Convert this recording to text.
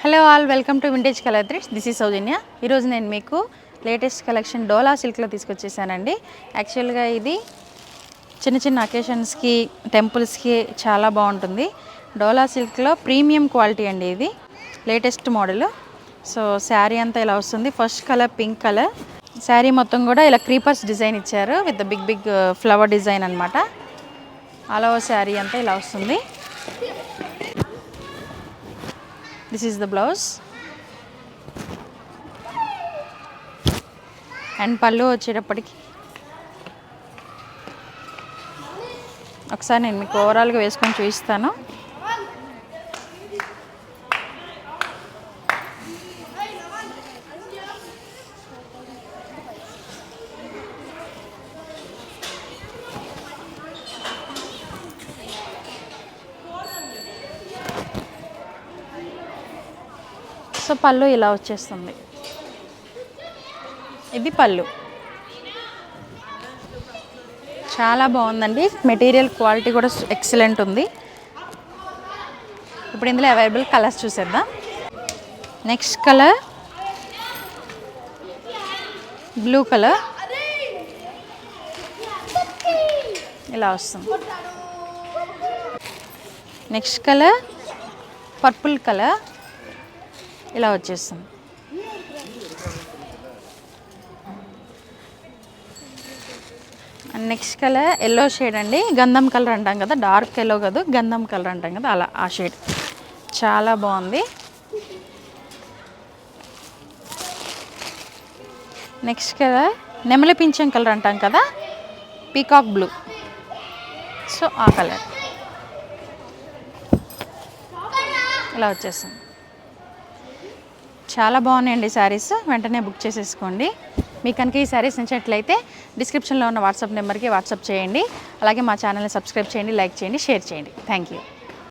Hello all, welcome to vintage colour threads. This is Soujanya. ఈరోజు నేను మీకు లేటెస్ట్ కలెక్షన్ డోలా సిల్క్లో తీసుకొచ్చేసానండి. యాక్చువల్గా ఇది చిన్న చిన్న అకేషన్స్కి, టెంపుల్స్కి చాలా బాగుంటుంది. డోలా సిల్క్లో ప్రీమియం క్వాలిటీ అండి. ఇది లేటెస్ట్ మోడల్. సో శారీ అంతా ఇలా వస్తుంది. First colour pink colour. Sari మొత్తం కూడా ఇలా క్రీపర్స్ డిజైన్ ఇచ్చారు with big big flower design అనమాట. ఆల్ ఓవర్ శారీ అంతా ఇలా వస్తుంది. This is the blouse and పళ్ళు వచ్చేటప్పటికి ఒకసారి నేను మీకు ఓవరాల్గా వేసుకొని చూపిస్తాను. సో పళ్ళు ఇలా వచ్చేస్తుంది. ఇది పళ్ళు. చాలా బాగుందండి. మెటీరియల్ క్వాలిటీ కూడా ఎక్సలెంట్ ఉంది. ఇప్పుడు ఇందులో అవైలబుల్ కలర్స్ చూసేద్దాం. నెక్స్ట్ కలర్ బ్లూ కలర్ ఇలా వస్తుంది. నెక్స్ట్ కలర్ పర్పుల్ కలర్ ఇలా వచ్చేస్తుంది. నెక్స్ట్ కలర్ ఎల్లో షేడ్ అండి. గంధం కలర్ అంటాం కదా, డార్క్ ఎల్లో కాదు, గంధం కలర్ అంటాం కదా, అలా ఆ షేడ్ చాలా బాగుంది. నెక్స్ట్ కలర్ నెమలి పింఛం కలర్ అంటాం కదా, పీకాక్ బ్లూ. సో ఆ కలర్ ఇలా వచ్చేస్తుంది. చాలా బాగున్నాయండి శారీస్. వెంటనే బుక్ చేసేసుకోండి. మీకు కనుక ఈ శారీస్ నచ్చినట్లయితే డిస్క్రిప్షన్లో ఉన్న వాట్సాప్ నెంబర్కి వాట్సాప్ చేయండి. అలాగే మా ఛానల్ని సబ్స్క్రైబ్ చేయండి, లైక్ చేయండి, షేర్ చేయండి. Thank you.